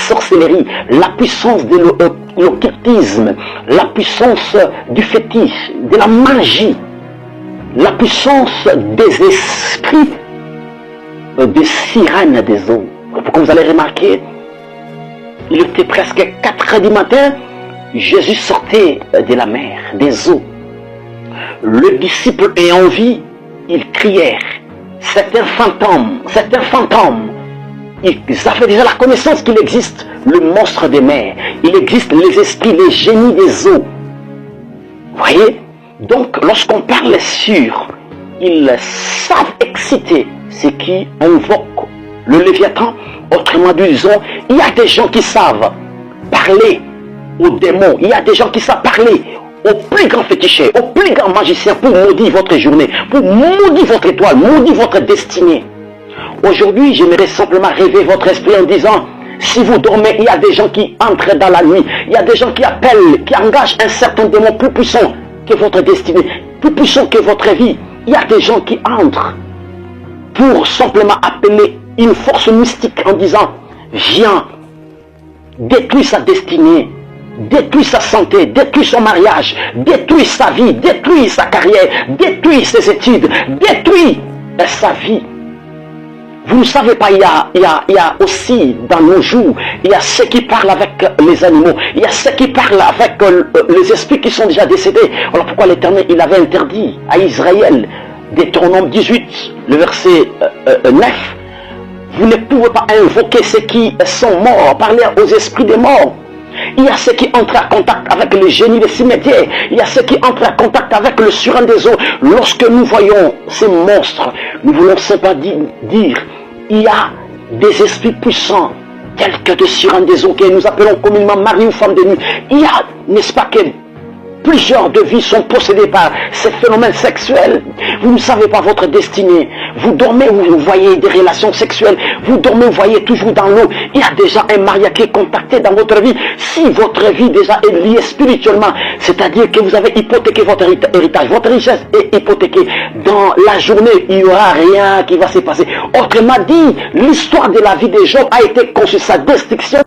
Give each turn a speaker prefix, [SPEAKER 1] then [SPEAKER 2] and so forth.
[SPEAKER 1] sorcellerie, la puissance de l'occultisme, la puissance du fétiche, de la magie, la puissance des esprits de sirènes des eaux. Comme vous allez remarquer, il était presque 4 heures du matin, Jésus sortait de la mer, des eaux. Le disciple ayant envie, ils crièrent. C'est un fantôme. Ils avaient déjà la connaissance qu'il existe le monstre des mers. Il existe les esprits, les génies des eaux. Vous voyez? Donc, lorsqu'on parle sur, ils savent exciter ce qui invoque le Léviathan. Autrement disant, il y a des gens qui savent parler aux démons. Il y a des gens qui savent parler aux plus grands féticheurs, aux plus grands magiciens pour maudire votre journée, pour maudire votre étoile, maudire votre destinée. Aujourd'hui, j'aimerais simplement rêver votre esprit en disant, si vous dormez, il y a des gens qui entrent dans la nuit, il y a des gens qui appellent, qui engagent un certain démon plus puissant que votre destinée, plus puissant que votre vie. Il y a des gens qui entrent pour simplement appeler une force mystique en disant, viens, détruis sa destinée, détruis sa santé, détruis son mariage, détruis sa vie, détruis sa carrière, détruis ses études, détruis sa vie. Vous ne savez pas, il y a aussi dans nos jours, il y a ceux qui parlent avec les animaux, il y a ceux qui parlent avec les esprits qui sont déjà décédés. Voilà pourquoi l'Éternel, il avait interdit à Israël, Deutéronome 18, le verset 9, vous ne pouvez pas invoquer ceux qui sont morts, parler aux esprits des morts. Il y a ceux qui entrent en contact avec les génies des cimetières. Il y a ceux qui entrent en contact avec le surin des eaux. Lorsque nous voyons ces monstres, nous voulons simplement dire, il y a des esprits puissants, tels que des surins des eaux, que nous appelons communément mari ou femme de nuit. Il y a, n'est-ce pas, que plusieurs de vies sont possédées par ces phénomènes sexuels. Vous ne savez pas votre destinée. Vous dormez, vous voyez des relations sexuelles. Vous dormez, vous voyez toujours dans l'eau. Il y a déjà un mariage qui est contacté dans votre vie. Si votre vie déjà est liée spirituellement, c'est-à-dire que vous avez hypothéqué votre héritage, votre richesse est hypothéquée. Dans la journée, il n'y aura rien qui va se passer. Autrement dit, l'histoire de la vie des gens a été conçue, sa destruction